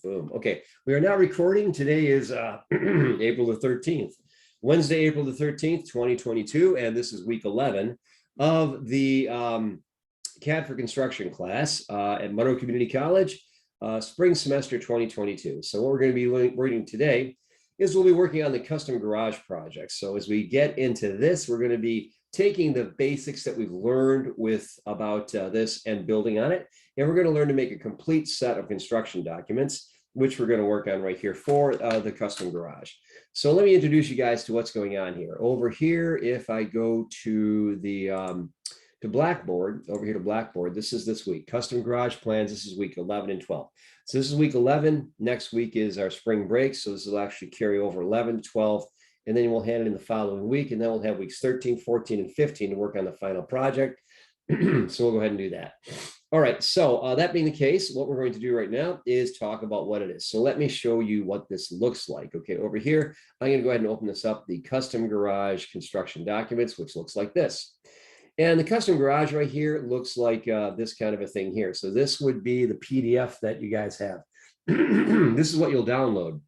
Boom. Okay, we are now recording. Today is April the 13th, Wednesday, April the 13th, 2022, and this is week 11 of the CAD for Construction class at Monroe Community College, spring semester 2022. So what we're going to be learning today is we'll be working on the custom garage project. So as we get into this, we're going to be taking the basics that we've learned about this and building on it. And we're going to learn to make a complete set of construction documents, which we're going to work on right here for the custom garage. So let me introduce you guys to what's going on here. Over here, if I go to the to Blackboard, over here to Blackboard, this is this week, custom garage plans. This is week 11 and 12. So this is week 11. Next week is our spring break. So this will actually carry over 11 to 12. And then we'll hand it in the following week. And then we'll have weeks 13, 14, and 15 to work on the final project. So we'll go ahead and do that. All right. So that being the case, what we're going to do right now is talk about what it is. So let me show you what this looks like. Okay. Over here, I'm going to go ahead and open this up, the custom garage construction documents, which looks like this. And the custom garage right here looks like this kind of a thing here. So this would be the PDF that you guys have. This is what you'll download.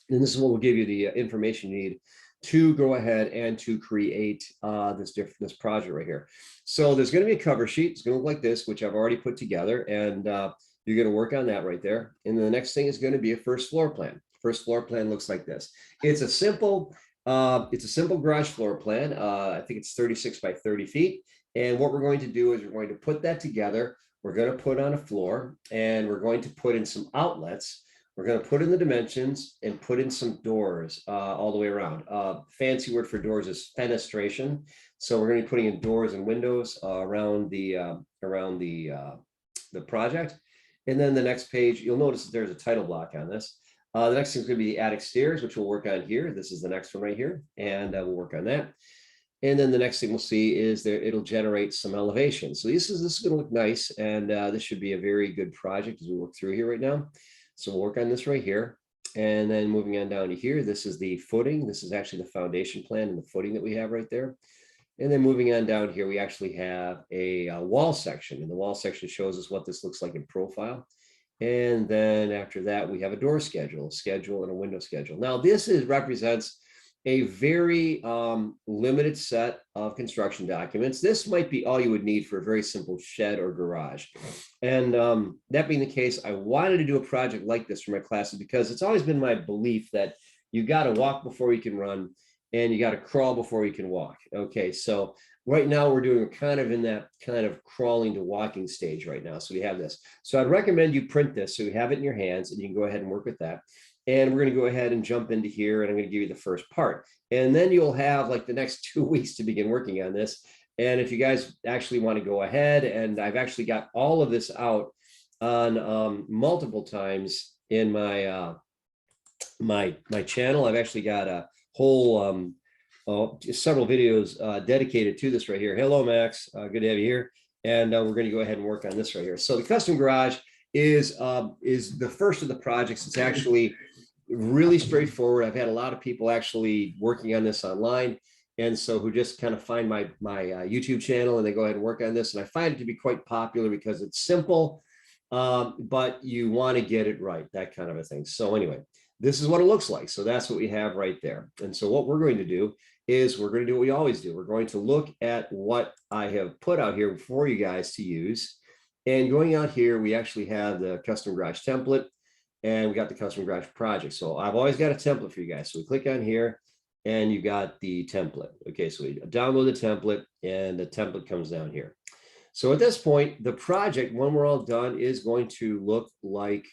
And this is what will give you the information you need to go ahead and to create this project right here. So there's going to be a cover sheet. It's going to look like this, which I've already put together. And you're going to work on that right there. And the next thing is going to be a first floor plan. First floor plan looks like this. It's a simple garage floor plan. I think it's 36 by 30 feet. And what we're going to do is we're going to put that together. We're going to put on a floor and we're going to put in some outlets. We're going to put in the dimensions and put in some doors all the way around. Fancy word for doors is fenestration. So we're going to be putting in doors and windows around the project. And then the next page, you'll notice that there's a title block on this. The next thing is going to be the attic stairs, which we'll work on here. This is the next one right here, and we'll work on that. And then the next thing we'll see is it'll generate some elevation. So this is going to look nice, and this should be a very good project as we work through here right now. So we'll work on this right here. And then moving on down to here, this is the footing. This is actually the foundation plan and the footing that we have right there. And then moving on down here, we actually have a wall section. And the wall section shows us what this looks like in profile. And then after that, we have a door schedule, and a window schedule. Now, this represents a very limited set of construction documents. This might be all you would need for a very simple shed or garage. And that being the case, I wanted to do a project like this for my classes because it's always been my belief that you got to walk before you can run and you got to crawl before you can walk. Okay, so right now we're doing kind of in that kind of crawling to walking stage right now. So we have this. So I'd recommend you print this so you have it in your hands and you can go ahead and work with that. And we're going to go ahead and jump into here and I'm going to give you the first part. And then you'll have like the next 2 weeks to begin working on this. And if you guys actually want to go ahead, and I've actually got all of this out on multiple times in my my channel. I've actually got a whole several videos dedicated to this right here. Hello, Max. Good to have you here. And we're going to go ahead and work on this right here. So the custom garage is the first of the projects. It's actually really straightforward. I've had a lot of people actually working on this online, and so who just kind of find my YouTube channel and they go ahead and work on this. And I find it to be quite popular because it's simple, but you want to get it right, that kind of a thing. So anyway, this is what it looks like. So that's what we have right there. And so what we're going to do is we're going to do what we always do. We're going to look at what I have put out here for you guys to use. And going out here, we actually have the custom garage template and we got the custom garage project. So I've always got a template for you guys. So we click on here and you got the template. Okay, so we download the template and the template comes down here. So at this point, the project, when we're all done, is going to look like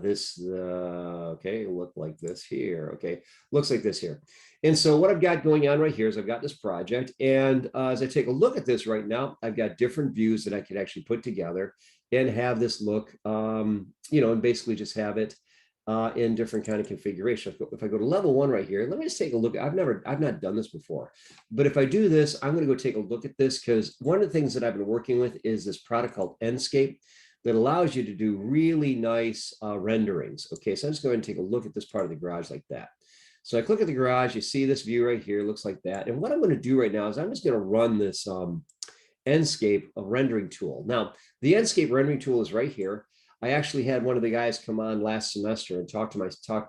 this. Okay, look like this here. Okay, looks like this here. And so what I've got going on right here is I've got this project. And as I take a look at this right now, I've got different views that I can actually put together and have this look, you know, and basically just have it in different kind of configuration. If I go to level 1 right here, let me just take a look. I've not done this before, but if I do this, I'm going to go take a look at this because one of the things that I've been working with is this product called Enscape that allows you to do really nice renderings. Okay, so I'm just going to take a look at this part of the garage like that. So I click at the garage, you see this view right here, looks like that. And what I'm going to do right now is I'm just going to run this Enscape rendering tool. Now, the Enscape rendering tool is right here. I actually had one of the guys come on last semester and talk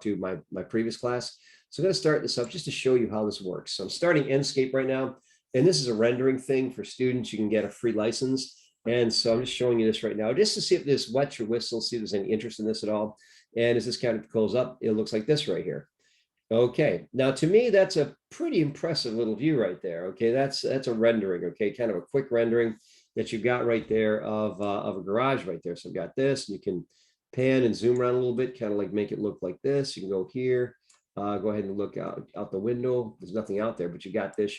to my previous class. So I'm going to start this up just to show you how this works. So I'm starting Enscape right now, and this is a rendering thing for students. You can get a free license. And so I'm just showing you this right now, just to see if this wets your whistle, see if there's any interest in this at all. And as this kind of goes up, it looks like this right here. Okay, now to me, that's a pretty impressive little view right there. Okay, that's a rendering, okay, kind of a quick rendering that you've got right there of a garage right there. So I've got this, you can pan and zoom around a little bit, kind of like make it look like this. You can go here, go ahead and look out the window. There's nothing out there, but you got this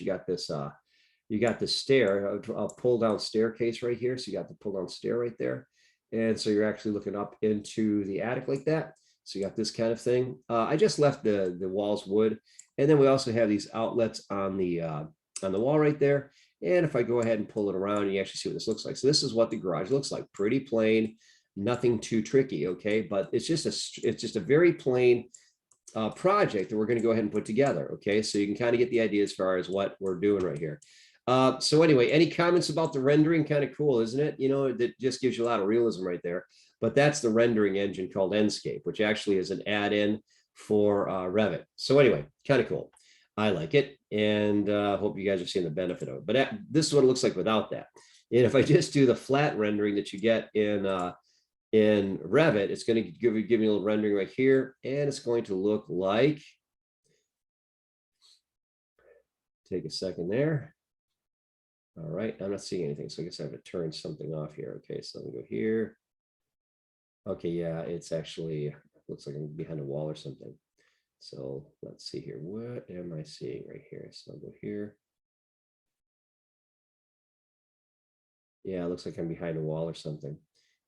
stair, a pull down staircase right here. So you got the pull down stair right there. And so you're actually looking up into the attic like that. So you got this kind of thing. I just left the walls wood. And then we also have these outlets on the wall right there. And if I go ahead and pull it around, you actually see what this looks like. So this is what the garage looks like. Pretty plain, nothing too tricky, okay? But it's just a very plain project that we're going to go ahead and put together, okay? So you can kind of get the idea as far as what we're doing right here. So anyway, any comments about the rendering? Kind of cool, isn't it? You know, that just gives you a lot of realism right there. But that's the rendering engine called Enscape, which actually is an add-in for Revit. So anyway, kind of cool. I like it, and hope you guys are seeing the benefit of it. But this is what it looks like without that. And if I just do the flat rendering that you get in Revit, it's going to give you a little rendering right here, and it's going to look like. Take a second there. All right, I'm not seeing anything, so I guess I have to turn something off here. Okay, so let me go here. Okay, yeah, it's actually looks like I'm behind a wall or something. So let's see here. What am I seeing right here? So I'll go here. Yeah, it looks like I'm behind a wall or something.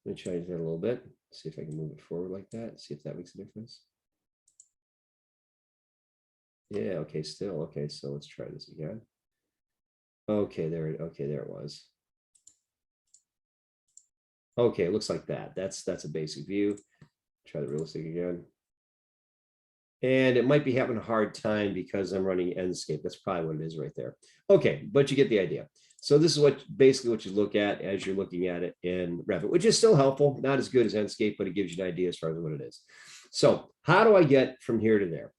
Let me change that a little bit. See if I can move it forward like that. See if that makes a difference. Yeah, okay, still. Okay, so let's try this again. Okay, there it was. Okay, it looks like that. That's a basic view. Try the realistic again. And it might be having a hard time because I'm running Enscape. That's probably what it is right there. Okay, but you get the idea. So this is basically what you look at as you're looking at it in Revit, which is still helpful, not as good as Enscape, but it gives you an idea as far as what it is. So how do I get from here to there?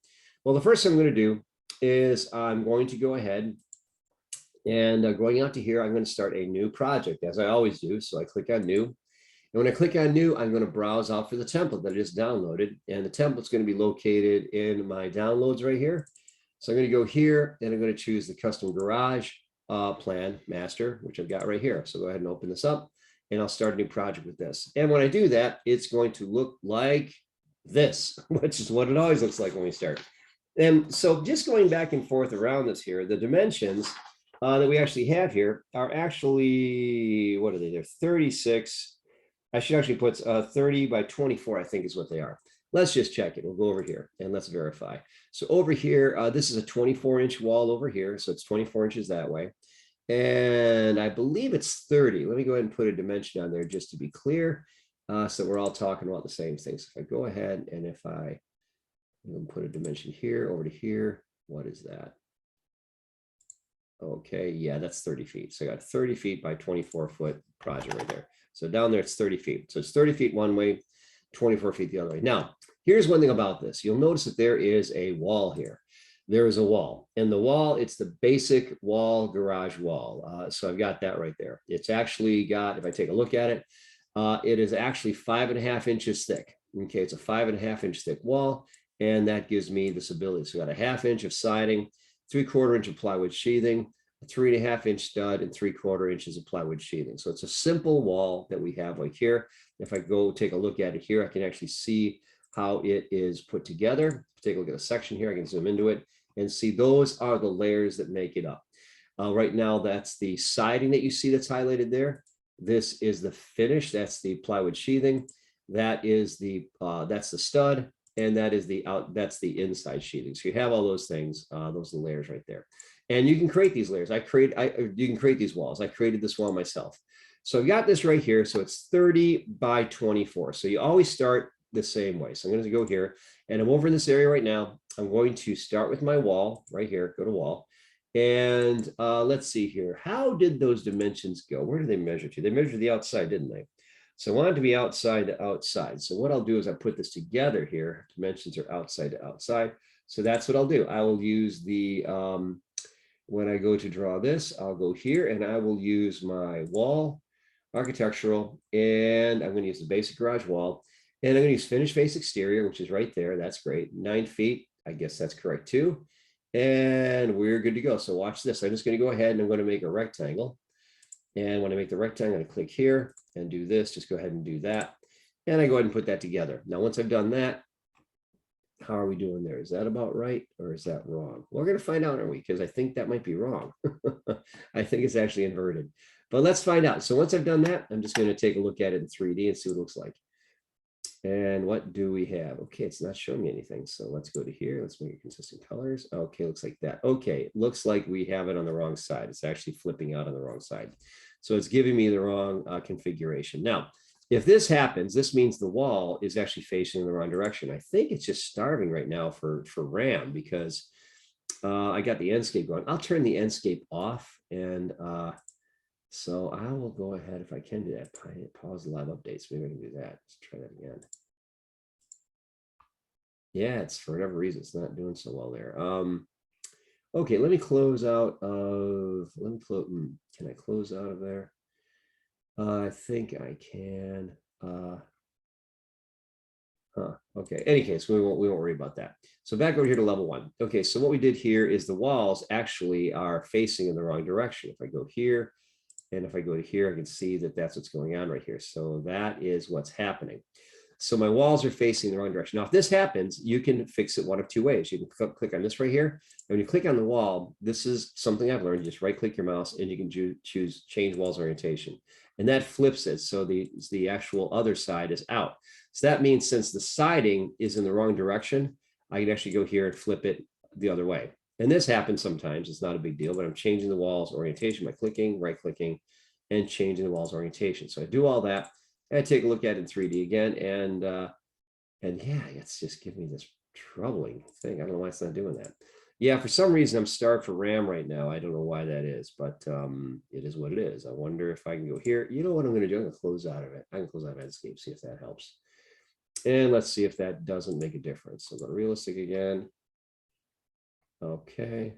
Well, the first thing I'm going to do is I'm going to go ahead and going out to here, I'm going to start a new project, as I always do. So I click on new. And when I click on new, I'm going to browse out for the template that I just downloaded. And the template's going to be located in my downloads right here. So I'm going to go here and I'm going to choose the custom garage plan master, which I've got right here. So go ahead and open this up and I'll start a new project with this. And when I do that, it's going to look like this, which is what it always looks like when we start. And so just going back and forth around this here, the dimensions that we actually have here are actually, what are they? They're 36. I should actually put 30 by 24, I think is what they are. Let's just check it. We'll go over here and let's verify. So over here, this is a 24-inch wall over here. So it's 24 inches that way. And I believe it's 30. Let me go ahead and put a dimension on there just to be clear. So we're all talking about the same thing. So if I go ahead and if I put a dimension here over to here, what is that? Okay, yeah, that's 30 feet. So I got 30 feet by 24-foot project right there. So down there, it's 30 feet. So it's 30 feet one way, 24 feet the other way. Now, here's one thing about this. You'll notice that there is a wall here. There is a wall. And the wall, it's the basic wall, garage wall. So I've got that right there. It's actually got, if I take a look at it, it is actually 5.5 inches thick. Okay, it's a 5.5 inch thick wall. And that gives me this ability. So I got a 1/2 inch of siding, 3/4 inch of plywood sheathing, a 3.5 inch stud, and 3/4 inches of plywood sheathing. So it's a simple wall that we have like here. If I go take a look at it here, I can actually see how it is put together. Take a look at a section here. I can zoom into it and see those are the layers that make it up. Right now, that's the siding that you see that's highlighted there. This is the finish. That's the plywood sheathing. That is that's the stud. And that's the inside sheathing. So you have all those things, those are the layers right there. And you can create these layers. You can create these walls. I created this wall myself. So I've got this right here. So it's 30 by 24. So you always start the same way. So I'm going to go here and I'm over in this area right now. I'm going to start with my wall right here, go to wall. And let's see here. How did those dimensions go? Where did they measure to? They measured the outside, didn't they? So I want it to be outside to outside. So what I'll do is I put this together here. Dimensions are outside to outside. So that's what I'll do. I will use the, when I go to draw this, I'll go here and I will use my wall architectural, and I'm going to use the basic garage wall, and I'm going to use finished face exterior, which is right there. That's great. 9 feet. I guess that's correct too. And we're good to go. So watch this. I'm just going to go ahead and I'm going to make a rectangle. And when I make the rectangle, I'm going to click here and do this. Just go ahead and do that. And I go ahead and put that together. Now, once I've done that, how are we doing there? Is that about right or is that wrong? We're going to find out, aren't we? Because I think that might be wrong. I think it's actually inverted. But let's find out. So once I've done that, I'm just going to take a look at it in 3D and see what it looks like. And what do we have? Okay, it's not showing me anything. So let's go to here. Let's make it consistent colors. Okay, looks like that. Okay, it looks like we have it on the wrong side. It's actually flipping out on the wrong side. So it's giving me the wrong configuration. Now, if this happens, this means the wall is actually facing in the wrong direction. I think it's just starving right now for RAM because I got the Enscape going. I'll turn the Enscape off, and so I will go ahead, if I can do that, pause the live updates. Maybe I can do that. Let's try that again. Yeah, it's for whatever reason, it's not doing so well there. Okay, let me close out of, can I close out of there? I think I can. Okay, any case, we won't worry about that. So back over here to level 1. Okay, so what we did here is the walls actually are facing in the wrong direction. If I go here, and if I go to here, I can see that that's what's going on right here. So that is what's happening. So my walls are facing the wrong direction. Now, if this happens, you can fix it one of two ways. You can click on this right here. And when you click on the wall, this is something I've learned. You just right click your mouse and you can choose change walls orientation. And that flips it. So the actual other side is out. So that means since the siding is in the wrong direction, I can actually go here and flip it the other way. And this happens sometimes. It's not a big deal, but I'm changing the walls orientation by clicking, right clicking, and changing the walls orientation. So I do all that. I take a look at it in 3D again, and yeah, it's just giving me this troubling thing. I don't know why it's not doing that. Yeah, for some reason I'm starved for RAM right now. I don't know why that is, but it is what it is. I wonder if I can go here. You know what I'm going to do? I'm going to close out of it. I can close out of Enscape, see if that helps. And let's see if that doesn't make a difference. So go to realistic again. Okay.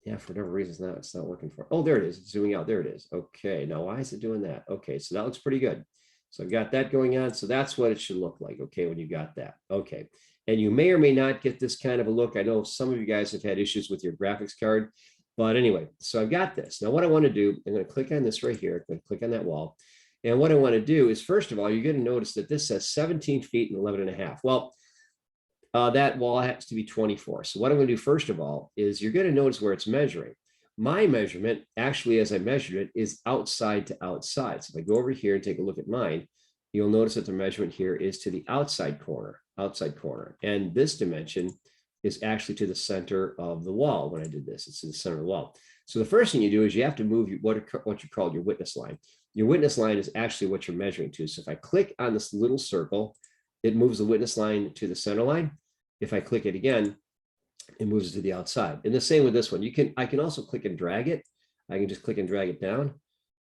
Yeah, for whatever reason, it's not working for. Oh, there it is. It's zooming out. There it is. Okay. Now, why is it doing that? Okay, so that looks pretty good. So I've got that going on. So that's what it should look like. Okay, when you got that. Okay. And you may or may not get this kind of a look. I know some of you guys have had issues with your graphics card. But anyway, so I've got this. Now, what I want to do, I'm going to click on this right here. I'm going to click on that wall. And what I want to do is, first of all, you're going to notice that this says 17 feet and 11 and a half. Well, that wall has to be 24. So what I'm going to do first of all is you're going to notice where it's measuring. My measurement, actually, as I measured it, is outside to outside. So if I go over here and take a look at mine, you'll notice that the measurement here is to the outside corner. And this dimension is actually to the center of the wall. When I did this, it's to the center of the wall. So the first thing you do is you have to move what you call your witness line. Your witness line is actually what you're measuring to. So if I click on this little circle, it moves the witness line to the center line. If I click it again, it moves it to the outside. And the same with this one. I can also click and drag it. I can just click and drag it down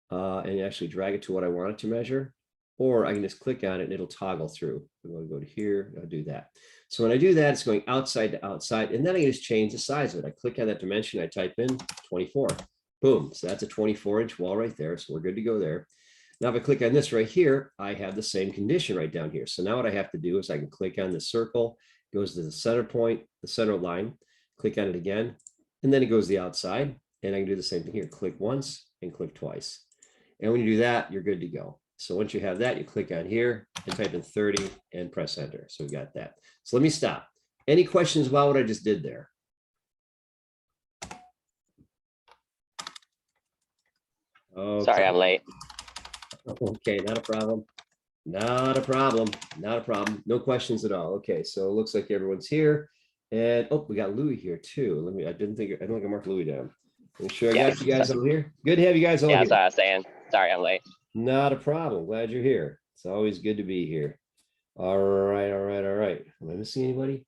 and actually drag it to what I want it to measure. Or I can just click on it and it'll toggle through. I'm going to go to here, I'll do that. So when I do that, it's going outside to outside. And then I can just change the size of it. I click on that dimension, I type in 24. Boom. So that's a 24-inch wall right there. So we're good to go there. Now, if I click on this right here, I have the same condition right down here. So now what I have to do is I can click on the circle, goes to the center point, the center line, click on it again, and then it goes to the outside. And I can do the same thing here. Click once and click twice. And when you do that, you're good to go. So once you have that, you click on here and type in 30 and press enter. So we got that. So let me stop. Any questions about what I just did there? Okay. Sorry, I'm late. Okay, not a problem. Not a problem. Not a problem. No questions at all. Okay, so it looks like everyone's here. And oh, we got Louis here too. I don't think I marked Louis down. Make sure I got you guys over here. Good to have you guys all here. That's what I was saying. Sorry, I'm late. Not a problem. Glad you're here. It's always good to be here. All right. Am I missing anybody?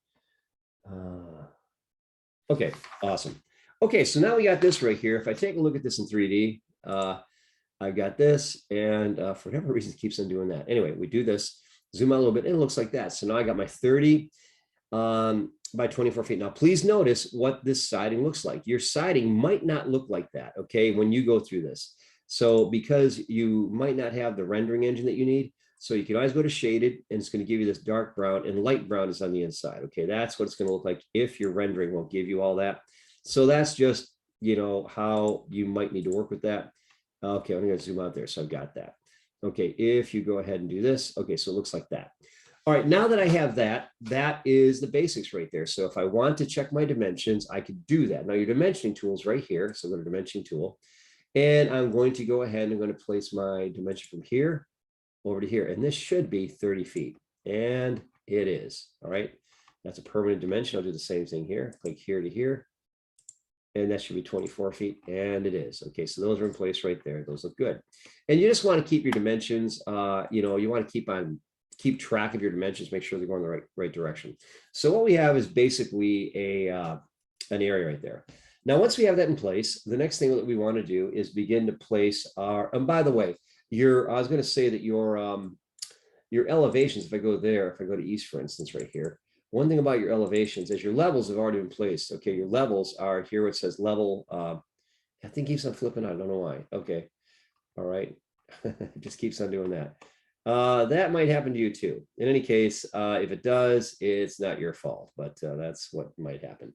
Okay, awesome. Okay, so now we got this right here. If I take a look at this in 3D, I've got this, and for whatever reason, it keeps on doing that. Anyway, we do this, zoom out a little bit, and it looks like that. So now I got my 30 by 24 feet. Now, please notice what this siding looks like. Your siding might not look like that, okay, when you go through this. So because you might not have the rendering engine that you need, so you can always go to shaded, and it's going to give you this dark brown, and light brown is on the inside. Okay, that's what it's going to look like if your rendering won't give you all that. So that's just, you know, how you might need to work with that. Okay, I'm going to zoom out there. So I've got that. Okay, if you go ahead and do this, okay, so it looks like that. All right, now that I have that, that is the basics right there. So if I want to check my dimensions, I could do that. Now your dimensioning tool is right here. So go to dimensioning tool, and I'm going to go ahead and I'm going to place my dimension from here over to here. And this should be 30 feet. And it is. All right, that's a permanent dimension. I'll do the same thing here. Click here to here. And that should be 24 feet, and it is. Okay, so those are in place right there. Those look good. And you just want to keep your dimensions, you know, you want to keep track of your dimensions, make sure they're going the right direction. So what we have is basically an area right there. Now, once we have that in place, the next thing that we want to do is begin to place our, and by the way, I was going to say that your elevations, if I go there, if I go to east, for instance, right here, one thing about your elevations is your levels have already been placed. Okay, your levels are here where it says level. I think it keeps on flipping out. I don't know why. Okay, all right. It just keeps on doing that. That might happen to you too. In any case, if it does, it's not your fault, but that's what might happen.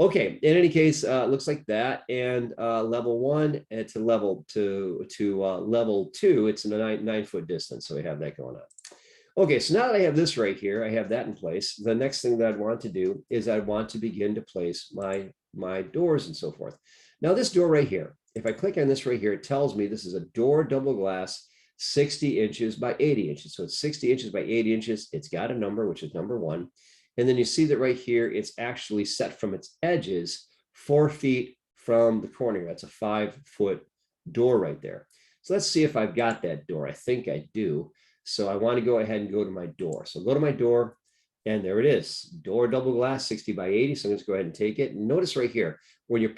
Okay, in any case, it looks like that. And level 1 to level level 2, it's a 9-foot distance. So we have that going on. Okay, so now that I have this right here, I have that in place. The next thing that I'd want to do is I'd want to begin to place my doors and so forth. Now this door right here, if I click on this right here, it tells me this is a door double glass, 60 inches by 80 inches. So it's 60 inches by 80 inches. It's got a number, which is number 1. And then you see that right here, it's actually set from its edges 4 feet from the corner. That's a 5-foot door right there. So let's see if I've got that door. I think I do. So I want to go ahead and go to my door. So go to my door, and there it is. Door double glass, 60 by 80. So I'm going to go ahead and take it. And notice right here, when you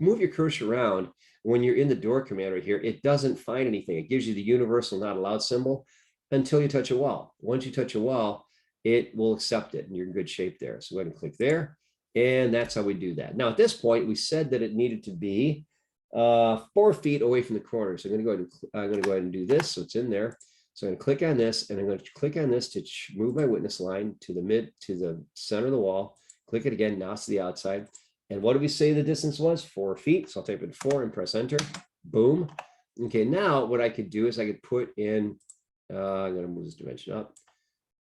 move your cursor around, when you're in the door command right here, it doesn't find anything. It gives you the universal not allowed symbol until you touch a wall. Once you touch a wall, it will accept it, and you're in good shape there. So go ahead and click there. And that's how we do that. Now, at this point, we said that it needed to be 4 feet away from the corner. So I'm going to go ahead and do this. So it's in there. So I'm going to click on this, and I'm going to click on this to move my witness line to the center of the wall. Click it again. Now it's to the outside. And what did we say the distance was? 4 feet. So I'll type in 4 and press enter. Boom. Okay. Now what I could do is I could put in, I'm going to move this dimension up.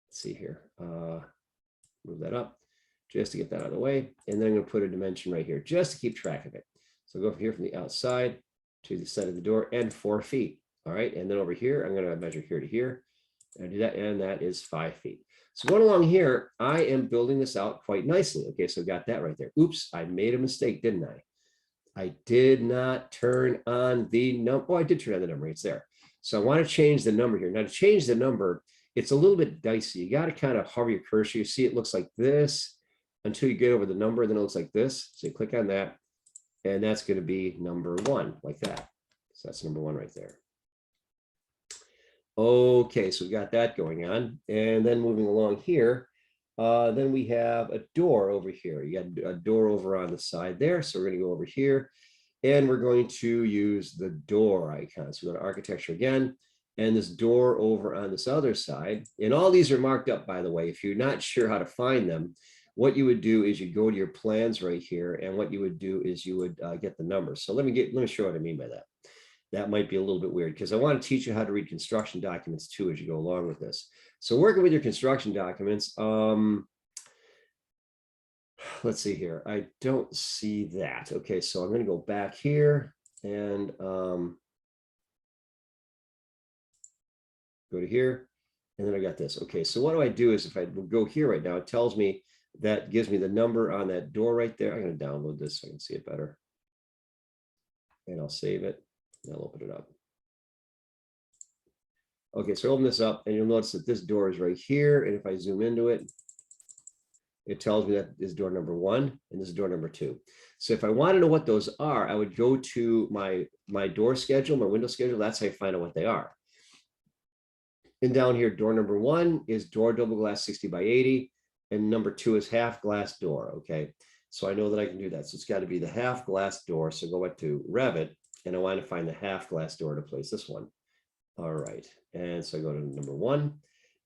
Let's see here. Move that up just to get that out of the way. And then I'm going to put a dimension right here just to keep track of it. So go from here from the outside to the side of the door and 4 feet. All right, and then over here, I'm going to measure here to here. And do that, and that is 5 feet. So going along here, I am building this out quite nicely. Okay, so got that right there. Oops, I made a mistake, didn't I? I did not turn on the number. Oh, I did turn on the number. It's there. So I want to change the number here. Now to change the number, it's a little bit dicey. You got to kind of hover your cursor. You see it looks like this until you get over the number, then it looks like this. So you click on that, and that's going to be number 1, like that. So that's number 1 right there. Okay, so we got that going on. And then moving along here, then we have a door over here. You got a door over on the side there. So we're going to go over here, and we're going to use the door icon. So we go to architecture again, and this door over on this other side. And all these are marked up, by the way. If you're not sure how to find them, what you would do is you go to your plans right here, and what you would do is you would get the numbers. So let me show what I mean by that. That might be a little bit weird because I want to teach you how to read construction documents too as you go along with this. So working with your construction documents, let's see here. I don't see that. Okay, so I'm going to go back here and go to here, and then I got this. Okay, so what do I do is if I go here right now, it tells me that gives me the number on that door right there. I'm going to download this so I can see it better, and I'll save it. I'll open it up. Okay, so open this up, and you'll notice that this door is right here. And if I zoom into it, it tells me that is door number 1 and this is door number 2. So if I want to know what those are, I would go to my door schedule, my window schedule. That's how I find out what they are. And down here, door number 1 is door double glass 60 by 80. And number 2 is half glass door. Okay. So I know that I can do that. So it's got to be the half glass door. So go back to Revit and I want to find the half glass door to place this one. All right. And so I go to number 1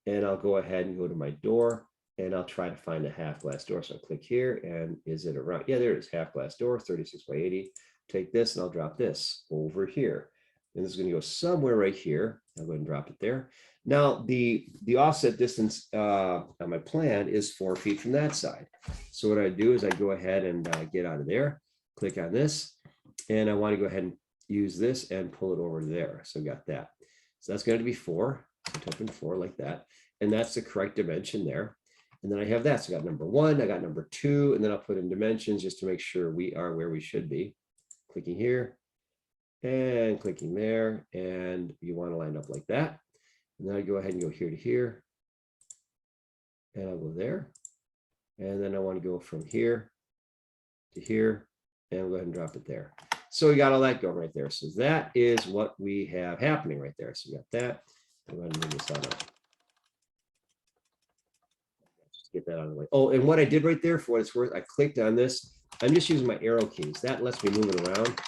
and I'll go ahead and go to my door and I'll try to find the half glass door. So I click here and is it around? Yeah, there it is. Half glass door, 36 by 80. Take this and I'll drop this over here. And this is going to go somewhere right here. I'll go ahead and drop it there. Now the offset distance on my plan is 4 feet from that side. So what I do is I go ahead and get out of there, click on this, and I want to go ahead and use this and pull it over there. So I got that. So that's going to be 4. So type in 4 like that. And that's the correct dimension there. And then I have that. So I got number 1, I got number 2, and then I'll put in dimensions just to make sure we are where we should be. Clicking here and clicking there. And you want to line up like that. And then I go ahead and go here to here. And I'll go there. And then I want to go from here to here. And we'll go ahead and drop it there. So we got all that going right there. So that is what we have happening right there. So we got that. I'll go ahead and move this out of. Just get that out of the way. Oh, and what I did right there, for what it's worth, I clicked on this. I'm just using my arrow keys. That lets me move it around.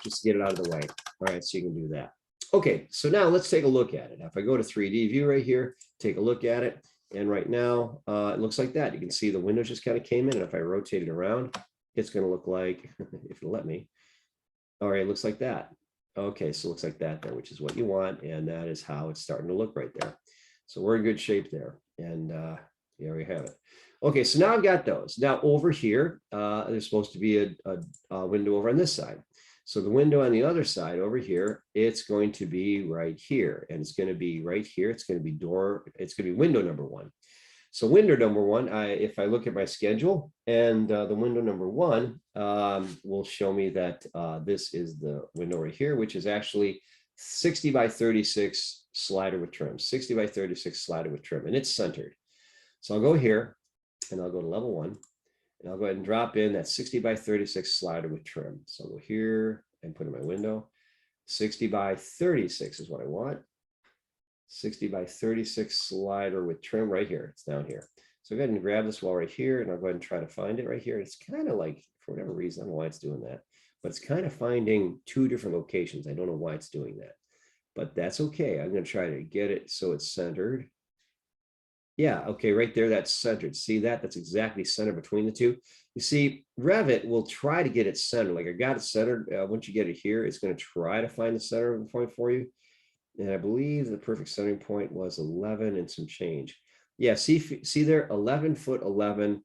Just get it out of the way. All right, so you can do that. Okay, so now let's take a look at it. If I go to 3D view right here, take a look at it. And right now, it looks like that. You can see the windows just kind of came in. And if I rotate it around, it's going to look like, if it'll let me. All right, it looks like that. Okay, so it looks like that there, which is what you want. And that is how it's starting to look right there. So we're in good shape there. And here we have it. Okay, so now I've got those. Now over here, there's supposed to be a window over on this side. So the window on the other side over here, it's going to be right here. And it's going to be right here. It's going to be window number 1. So window number 1, if I look at my schedule and the window number 1 will show me that this is the window right here, which is actually 60 by 36 slider with trim, 60 by 36 slider with trim, and it's centered. So I'll go here and I'll go to level 1 and I'll go ahead and drop in that 60 by 36 slider with trim. So I'll go here and put in my window. 60 by 36 is what I want. 60 by 36 slider with trim right here. It's down here. So go ahead and grab this wall right here and I'll go ahead and try to find it right here. It's kind of like, for whatever reason, I don't know why it's doing that, but it's kind of finding 2 different locations. I don't know why it's doing that, but that's okay. I'm going to try to get it so it's centered. Yeah, okay, right there, that's centered. See that? That's exactly centered between the 2. You see, Revit will try to get it centered. Like I got it centered. Once you get it here, it's going to try to find the center point for you. And I believe the perfect centering point was 11 and some change. Yeah, see there, 11 foot 11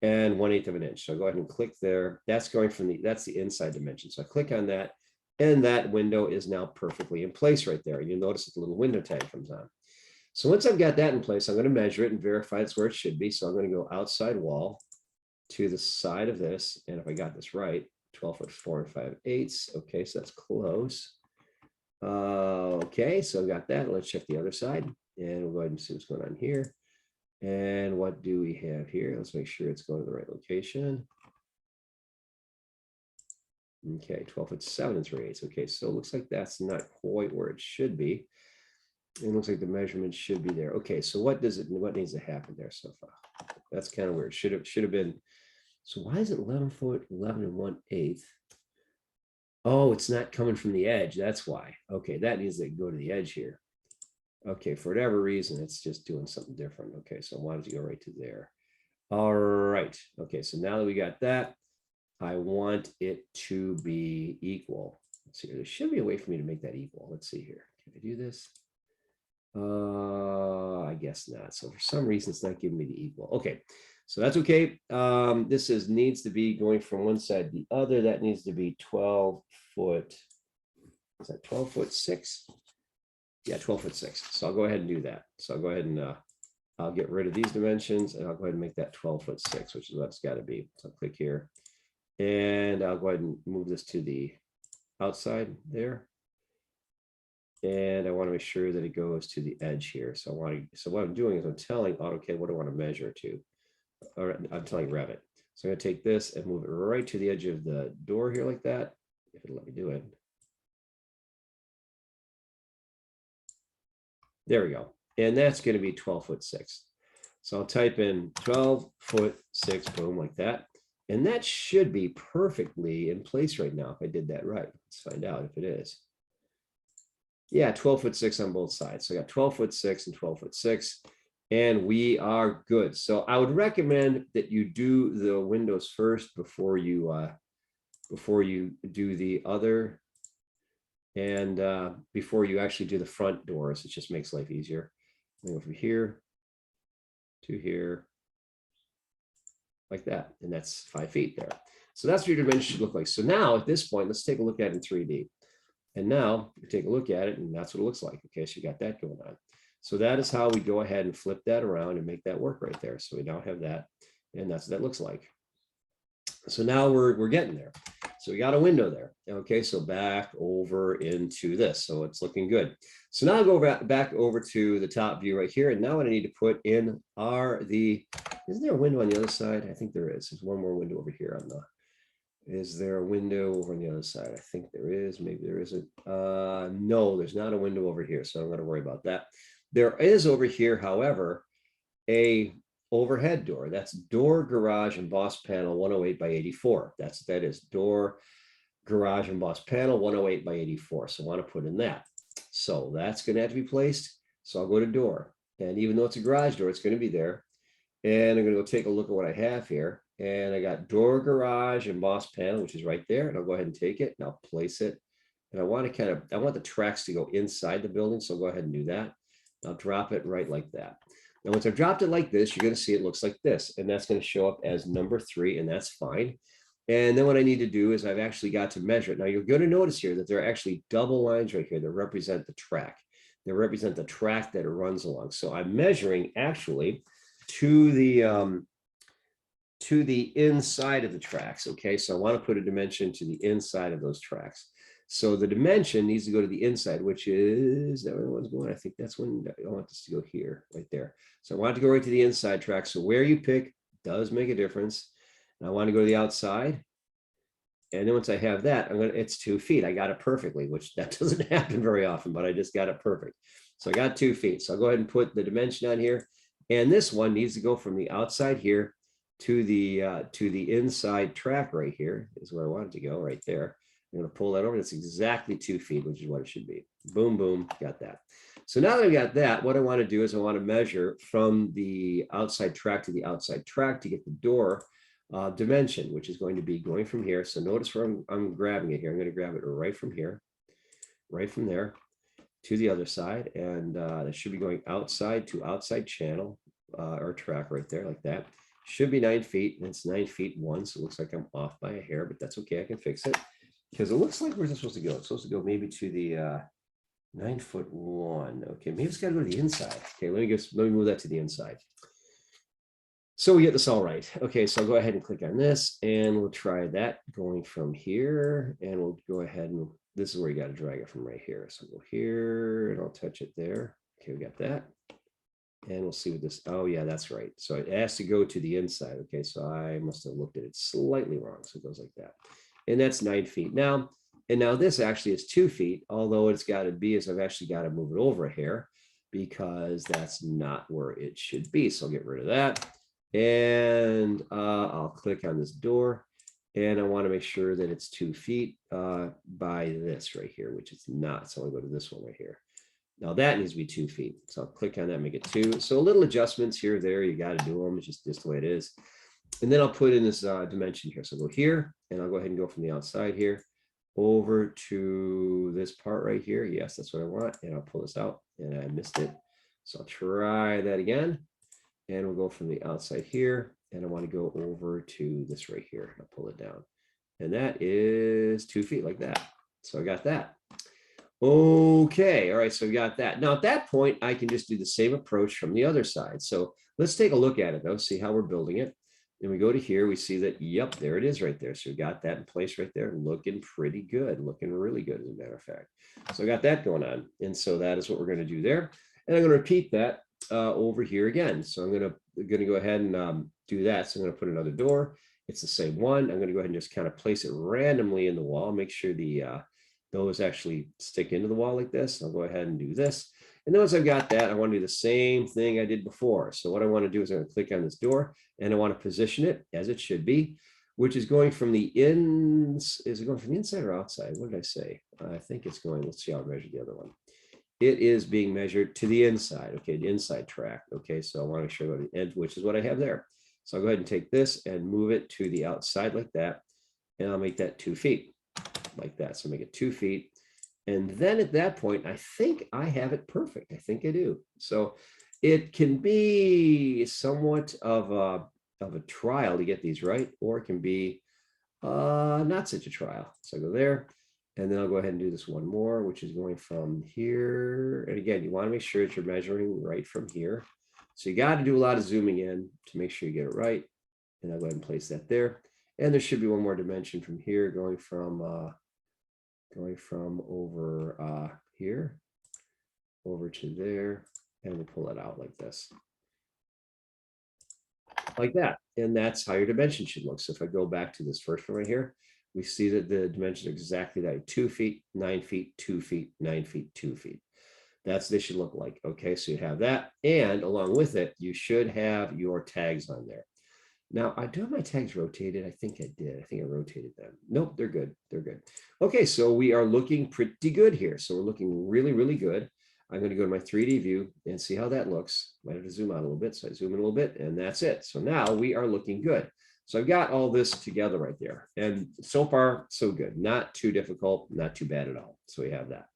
and 1/8 of an inch. So go ahead and click there. That's going from that's the inside dimension. So I click on that and that window is now perfectly in place right there. You'll notice that the little window tag comes on. So once I've got that in place, I'm going to measure it and verify it's where it should be. So I'm going to go outside wall to the side of this. And if I got this right, 12 foot 4 5/8. Okay, so that's close. Okay, so I've got that. Let's check the other side and we'll go ahead and see what's going on here. And what do we have here? Let's make sure it's going to the right location. Okay, 12 foot 7 3/8. Okay, so it looks like that's not quite where it should be. It looks like the measurement should be there. Okay, so what needs to happen there so far? That's kind of weird. Should have been. So why is it 11 foot 11 and 1/8? Oh, it's not coming from the edge. That's why. Okay, that needs to go to the edge here. Okay, for whatever reason, it's just doing something different. Okay, so I wanted to go right to there. All right. Okay, so now that we got that, I want it to be equal. Let's see. There should be a way for me to make that equal. Let's see here. Can I do this? I guess not. So for some reason, it's not giving me the equal. Okay, so that's okay. This needs to be going from one side to the other. That needs to be 12 foot. Is that 12 foot 6? Yeah, 12 foot 6. So I'll go ahead and do that. So I'll go ahead and I'll get rid of these dimensions and I'll go ahead and make that 12 foot 6, which is what it's got to be. So I'll click here and I'll go ahead and move this to the outside there. And I want to make sure that it goes to the edge here. So what I'm doing is I'm telling AutoCAD what I want to measure to. or I'm telling Revit. So I'm going to take this and move it right to the edge of the door here like that, if it'll let me do it. There we go. And that's going to be 12'6". So I'll type in 12'6", boom, like that. And that should be perfectly in place right now if I did that right. Let's find out if it is. Yeah, 12'6" on both sides. So I got 12'6" and 12'6", and we are good. So I would recommend that you do the windows first before you do the other, and before you actually do the front doors. It just makes life easier. Go from here to here, like that, and that's 5 feet there. So that's what your dimension should look like. So now at this point, let's take a look at it in 3D. And now you take a look at it, and that's what it looks like. Okay, so you got that going on. So that is how we go ahead and flip that around and make that work right there. So we now have that, and that's what that looks like. So now we're getting there. So we got a window there. Okay, so back over into this. So it's looking good. So now I'll go back over to the top view right here. And now what I need to put in are isn't there a window on the other side? I think there is. There's one more window over here on the, is there a window over on the other side? I think there is, maybe there isn't. No, there's not a window over here, so I'm not going to worry about that. There is over here, however, a overhead door. That's door, garage, and boss panel 108 by 84. That's what that is. Door, garage, and boss panel 108 by 84. So I want to put in that. So that's going to have to be placed. So I'll go to door. And even though it's a garage door, it's going to be there. And I'm going to go take a look at what I have here. And I got door, garage, and boss panel, which is right there. And I'll go ahead and take it and I'll place it. And I want to I want the tracks to go inside the building. So I'll go ahead and do that. I'll drop it right like that. Now, once I've dropped it like this, you're going to see it looks like this. And that's going to show up as number 3, and that's fine. And then what I need to do is I've actually got to measure it. Now, you're going to notice here that there are actually double lines right here that represent the track. They represent the track that it runs along. So I'm measuring actually to the inside of the tracks. Okay, so I want to put a dimension to the inside of those tracks. So the dimension needs to go to the inside, which is that where one's going. I think that's when I want this to go here, right there. So I want it to go right to the inside track. So where you pick does make a difference. And I want to go to the outside. And then once I have that, it's 2 feet. I got it perfectly, which that doesn't happen very often, but I just got it perfect. So I got 2 feet. So I'll go ahead and put the dimension on here. And this one needs to go from the outside here to the inside track right here is where I want it to go, right there. I'm going to pull that over. That's exactly 2 feet, which is what it should be. Boom, boom, got that. So now that I've got that, what I want to do is I want to measure from the outside track to the outside track to get the door dimension, which is going to be going from here. So notice where I'm grabbing it here. I'm going to grab it right from here, right from there to the other side. And that should be going outside to outside channel or track right there like that. Should be 9 feet, and it's 9 feet 1. So it looks like I'm off by a hair, but that's okay. I can fix it. Because it looks like where's it supposed to go? It's supposed to go maybe to the 9'1". Okay, maybe it's got to go to the inside. Okay, let me move that to the inside. So we get this all right. Okay, so I'll go ahead and click on this, and we'll try that going from here, and we'll go ahead and this is where you got to drag it from right here. So I'll go here, and I'll touch it there. Okay, we got that. And we'll see what this, oh yeah, that's right. So it has to go to the inside. Okay, so I must have looked at it slightly wrong. So it goes like that. And that's 9 feet now. And now this actually is 2 feet, although it's got to be is I've actually got to move it over a hair because that's not where it should be. So I'll get rid of that. And I'll click on this door. And I want to make sure that it's 2 feet by this right here, which it's not. So I'll go to this one right here. Now that needs to be 2 feet. So I'll click on that, make it 2. So little adjustments here, there, you got to do them. It's just the way it is. And then I'll put in this dimension here. So I'll go here, and I'll go ahead and go from the outside here over to this part right here. Yes, that's what I want. And I'll pull this out, and I missed it. So I'll try that again. And we'll go from the outside here, and I want to go over to this right here. I'll pull it down. And that is 2 feet like that. So I got that. Okay, all right, so we got that. Now at that point, I can just do the same approach from the other side. So let's take a look at it though, see how we're building it. And we go to here, we see that, yep, there it is right there. So we got that in place right there, looking pretty good, looking really good, as a matter of fact. So I got that going on. And so that is what we're going to do there. And I'm going to repeat that over here again. So I'm gonna go ahead and do that. So I'm gonna put another door. It's the same one. I'm gonna go ahead and just kind of place it randomly in the wall. Make sure the those actually stick into the wall like this. I'll go ahead and do this. And then once I've got that, I want to do the same thing I did before. So what I want to do is I'm going to click on this door and I want to position it as it should be, which is going from the is it going from the inside or outside? What did I say? I think it's going, let's see how I measure the other one. It is being measured to the inside. Okay, the inside track. Okay, so I want to make sure that the edge, which is what I have there. So I'll go ahead and take this and move it to the outside like that. And I'll make that 2 feet like that. So make it 2 feet. And then at that point, I think I have it perfect. I think I do. So it can be somewhat of a trial to get these right, or it can be not such a trial. So I go there, and then I'll go ahead and do this one more, which is going from here. And again, you want to make sure that you're measuring right from here. So you got to do a lot of zooming in to make sure you get it right. And I'll go ahead and place that there. And there should be one more dimension from here going from over here over to there, and we'll pull it out like this, like that. And that's how your dimension should look. So if I go back to this first one right here, we see that the dimension is exactly that: 2 feet, 9 feet, 2 feet, 9 feet, 2 feet. That's they should look like. Okay, so you have that, and along with it, you should have your tags on there. Now, I do have my tags rotated. I think I did. I think I rotated them. Nope, they're good. They're good. Okay, so we are looking pretty good here. So we're looking really, really good. I'm going to go to my 3D view and see how that looks. Might have to zoom out a little bit. So I zoom in a little bit, and that's it. So now we are looking good. So I've got all this together right there. And so far, so good. Not too difficult, not too bad at all. So we have that.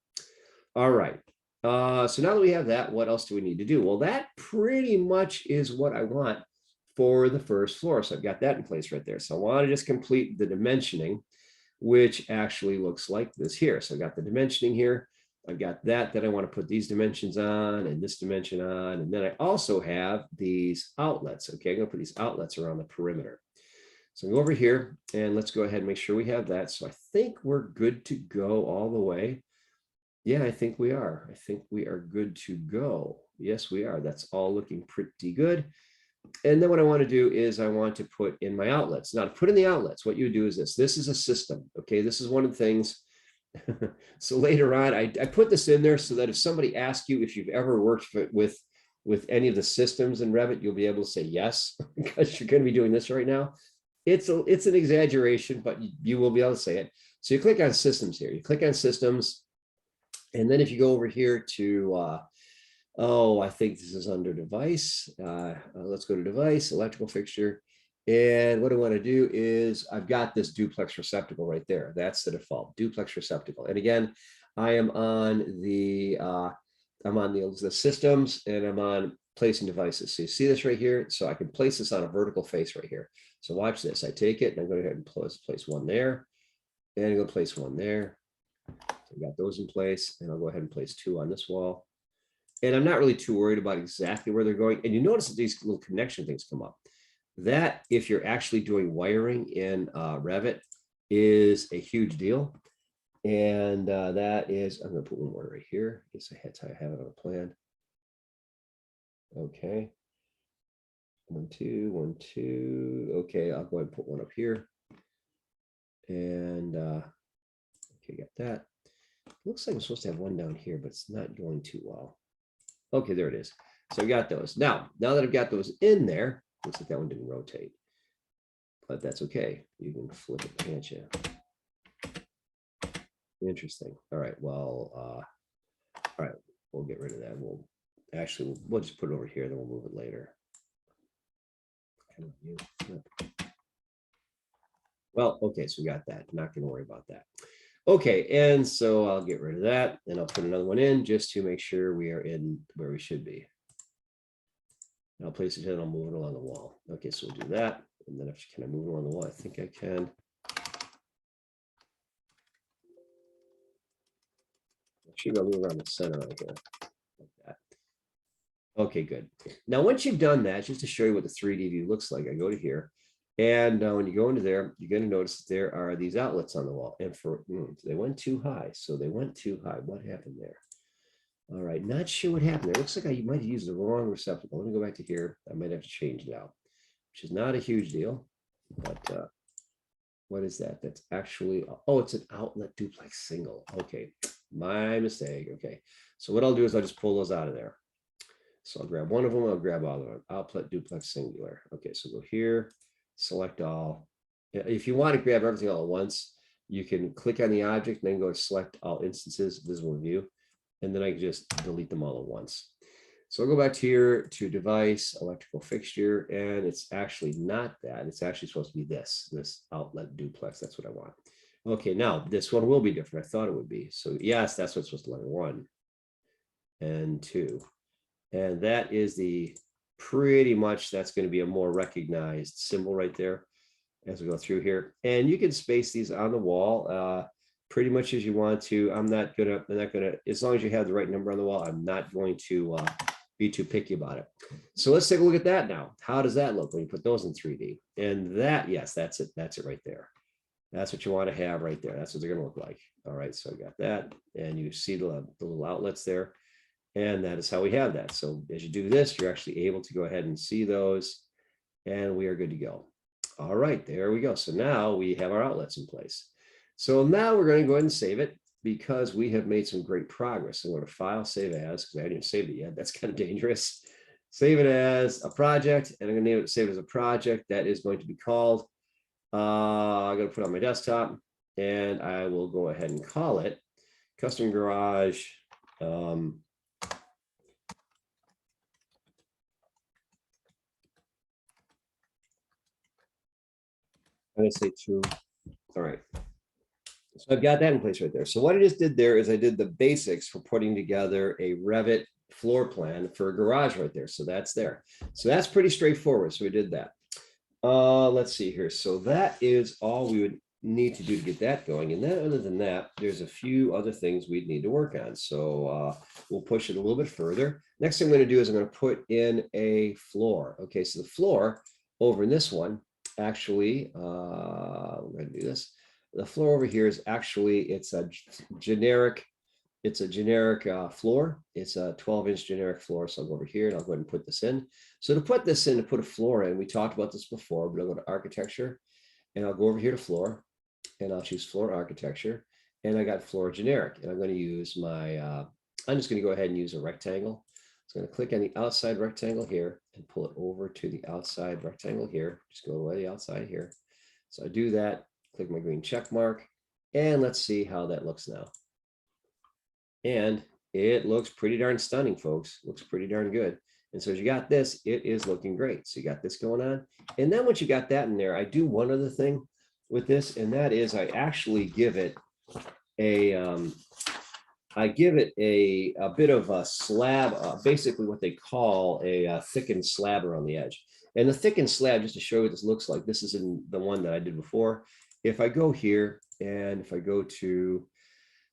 All right. So now that we have that, what else do we need to do? Well, that pretty much is what I want for the first floor. So I've got that in place right there. So I want to just complete the dimensioning, which actually looks like this here. So I got the dimensioning here. I've got that I want to put these dimensions on and this dimension on. And then I also have these outlets. Okay, I'm going to put these outlets around the perimeter. So go over here and let's go ahead and make sure we have that. So I think we're good to go all the way. Yeah, I think we are. I think we are good to go. Yes, we are. That's all looking pretty good. And then what I want to do is I want to put in my outlets. Now to put in the outlets, what you do is this is a system. Okay, this is one of the things. So later on, I put this in there so that if somebody asks you if you've ever worked with any of the systems in Revit, you'll be able to say yes, because you're going to be doing this right now. It's an exaggeration, but you will be able to say it. So you click on systems here. You click on systems. And then if you go over here to I think this is under device. Let's go to device, electrical fixture. And what I want to do is I've got this duplex receptacle right there. That's the default duplex receptacle. And again, I am on the systems, and I'm on placing devices. So you see this right here. So I can place this on a vertical face right here. So watch this. I take it and I'm going to go ahead and place one there, and I'm going to place one there. So I got those in place, and I'll go ahead and place 2 on this wall. And I'm not really too worried about exactly where they're going. And you notice that these little connection things come up. That, if you're actually doing wiring in Revit, is a huge deal. And that is, I'm going to put one more right here. I guess I have it on a plan. Okay. 1, 2, 1, 2. Okay, I'll go ahead and put one up here. And okay, got that. Looks like I'm supposed to have one down here, but it's not going too well. Okay, there it is. So I got those. Now that I've got those in there, looks like that one didn't rotate, but that's okay. You can flip it, can't you? Interesting. All right. Well, all right. We'll get rid of that. We'll just put it over here, then we'll move it later. Well, okay. So we got that. Not going to worry about that. Okay, and so I'll get rid of that, and I'll put another one in just to make sure we are in where we should be. And I'll place it in, I'll move it along the wall. Okay, so we'll do that. And then can I move it along the wall? I think I can. Actually, I'll move around the center right here, like that. Okay, good. Now, once you've done that, just to show you what the 3D view looks like, I go to here. And when you go into there, you're going to notice that there are these outlets on the wall. And they went too high. So they went too high. What happened there? All right, not sure what happened there. Looks like I might have used the wrong receptacle. Let me go back to here. I might have to change it out, which is not a huge deal. But what is that? That's actually, oh, it's an outlet duplex single. Okay, my mistake. Okay, so what I'll do is I'll just pull those out of there. So I'll grab one of them. I'll grab all of them. Outlet duplex singular. Okay, so go here, select all. If you want to grab everything all at once, you can click on the object and then go to select all instances, visible view, and then I can just delete them all at once. So I'll go back here to device, electrical fixture, and it's actually not that. It's actually supposed to be this outlet duplex. That's what I want. Okay, now this one will be different. I thought it would be. So yes, that's what's supposed to letter 1 and 2. And that is the pretty much, that's going to be a more recognized symbol right there as we go through here. And you can space these on the wall pretty much as you want to. I'm not gonna, as long as you have the right number on the wall, I'm not going to be too picky about it. So let's take a look at that now. How does that look when you put those in 3D? And that, yes, that's it. That's it right there. That's what you want to have right there. That's what they're going to look like. All right, so I got that. And you see the little outlets there. And that is how we have that. So as you do this, you're actually able to go ahead and see those. And we are good to go. All right, there we go. So now we have our outlets in place. So now we're going to go ahead and save it because we have made some great progress. I'm going to file, save as, because I didn't save it yet. That's kind of dangerous. Save it as a project, and I'm going to name it, save it as a project that is going to be called, I'm going to put it on my desktop, and I will go ahead and call it Custom Garage. I'm going to say 2. All right. So I've got that in place right there. So what I just did there is I did the basics for putting together a Revit floor plan for a garage right there. So that's there. So that's pretty straightforward. So we did that. Let's see here. So that is all we would need to do to get that going. And then other than that, there's a few other things we'd need to work on. So we'll push it a little bit further. Next thing I'm going to do is I'm going to put in a floor. Okay, so the floor over in this one, actually, we're going to do this. The floor over here is actually, it's a generic floor. It's a 12-inch generic floor. So I'll go over here and I'll go ahead and put this in. So to put this in, to put a floor in, we talked about this before, but I'll go to architecture and I'll go over here to floor and I'll choose floor architecture. And I got floor generic, and I'm going to use my, I'm just going to go ahead and use a rectangle. So I'm going to click on the outside rectangle here and pull it over to the outside rectangle here. Just go away the outside here. So I do that. Click my green check mark, and let's see how that looks now. And it looks pretty darn stunning, folks. Looks pretty darn good. And so as you got this, it is looking great. So you got this going on. And then once you got that in there, I do one other thing with this, and that is I actually give it a, a bit of a slab, basically what they call a thickened slab around the edge. And the thickened slab, just to show you what this looks like, this is in the one that I did before. If I go here and if I go to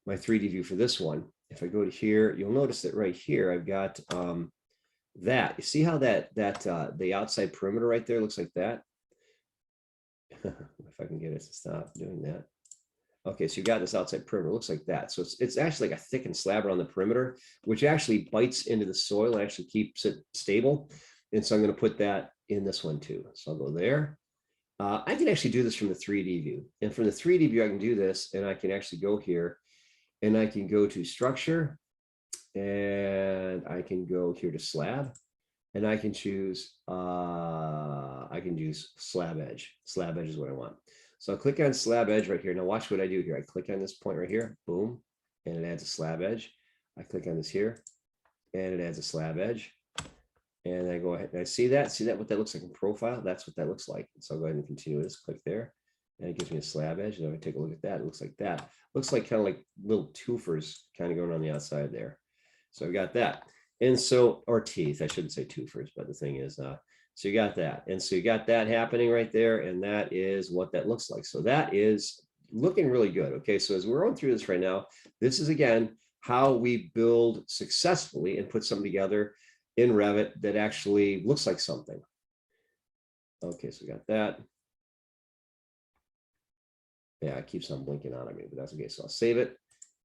my 3D view for this one, if I go to here, you'll notice that right here, I've got that. You see how that the outside perimeter right there looks like that? If I can get it to stop doing that. Okay, so you got this outside perimeter, looks like that. So it's actually like a thickened slab around the perimeter, which actually bites into the soil and actually keeps it stable. And so I'm going to put that in this one too. So I'll go there. I can actually do this from the 3D view. And from the 3D view, I can do this, and I can actually go here and I can go to structure, and I can go here to slab, and I can choose slab edge. Slab edge is what I want. So I'll click on slab edge right here. Now watch what I do here. I click on this point right here, boom, and it adds a slab edge. I click on this here, and it adds a slab edge. And I go ahead and I see that what that looks like in profile. That's what that looks like. So I'll go ahead and continue this, click there, and it gives me a slab edge. And if I take a look at that, it looks like that. Looks like kind of like little twofers kind of going on the outside there. So I've got that. And so, or teeth, I shouldn't say twofers, but the thing is, so you got that. And so you got that happening right there. And that is what that looks like. So that is looking really good. Okay, so as we're going through this right now, this is again how we build successfully and put something together in Revit that actually looks like something. Okay, so we got that. Yeah, it keeps on blinking on me, but that's okay. So I'll save it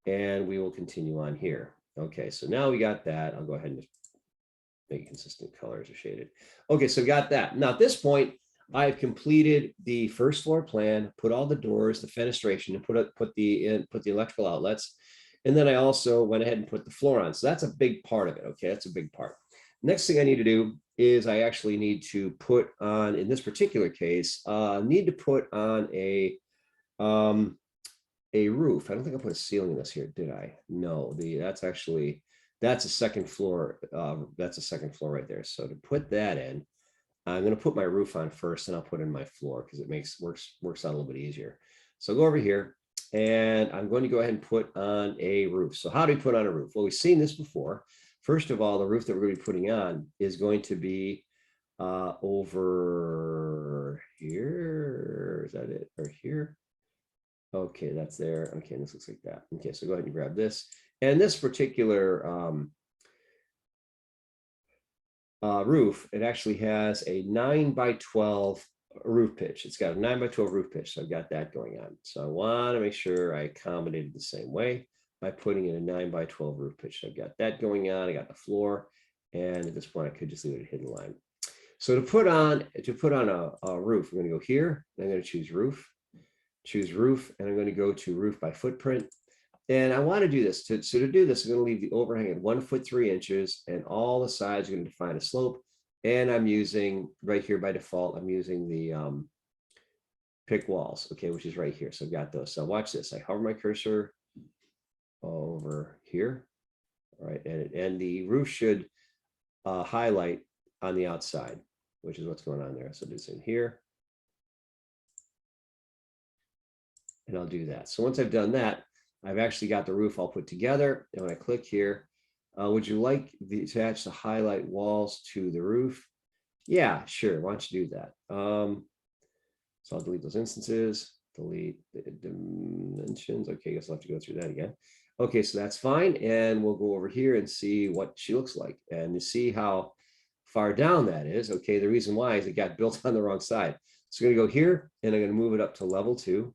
and we will continue on here. Okay, so now we got that. I'll go ahead and just make consistent colors or shaded. Okay, so got that. Now at this point, I've completed the first floor plan, put all the doors, the fenestration, and put the electrical outlets. And then I also went ahead and put the floor on. So that's a big part of it. Okay, that's a big part. Next thing I need to do is I actually need to put on, in this particular case, need to put on a roof. I don't think I put a ceiling in this here, did I? No, that's a second floor. That's a second floor right there. So to put that in, I'm going to put my roof on first, and I'll put in my floor because it works out a little bit easier. So I'll go over here, and I'm going to go ahead and put on a roof. So how do we put on a roof? Well, we've seen this before. First of all, the roof that we're going to be putting on is going to be over here. Is that it? Or here? Okay, that's there. Okay, this looks like that. Okay, so go ahead and grab this. And this particular roof, it actually has a 9x12 roof pitch. It's got a 9x12 roof pitch. So I've got that going on. So I want to make sure I accommodate it the same way by putting in a 9x12 roof pitch. So I've got that going on. I got the floor. And at this point, I could just leave it a hidden line. So to put on a roof, I'm going to go here. I'm going to choose roof, and I'm going to go to roof by footprint. And I want to do this. So to do this, I'm going to leave the overhang at 1 foot 3 inches, and all the sides are going to define a slope. And I'm using right here by default, I'm using the pick walls, okay, which is right here. So I've got those. So watch this. I hover my cursor over here. All right, and the roof should highlight on the outside, which is what's going on there. So do this in here. And I'll do that. So once I've done that, I've actually got the roof all put together. And when I click here, would you like to attach the highlight walls to the roof? Yeah, sure. Why don't you do that? So I'll delete those instances, delete the dimensions. Okay, I guess I'll have to go through that again. Okay, so that's fine. And we'll go over here and see what she looks like. And you see how far down that is. Okay, the reason why is it got built on the wrong side. So I'm going to go here, and I'm going to move it up to level 2.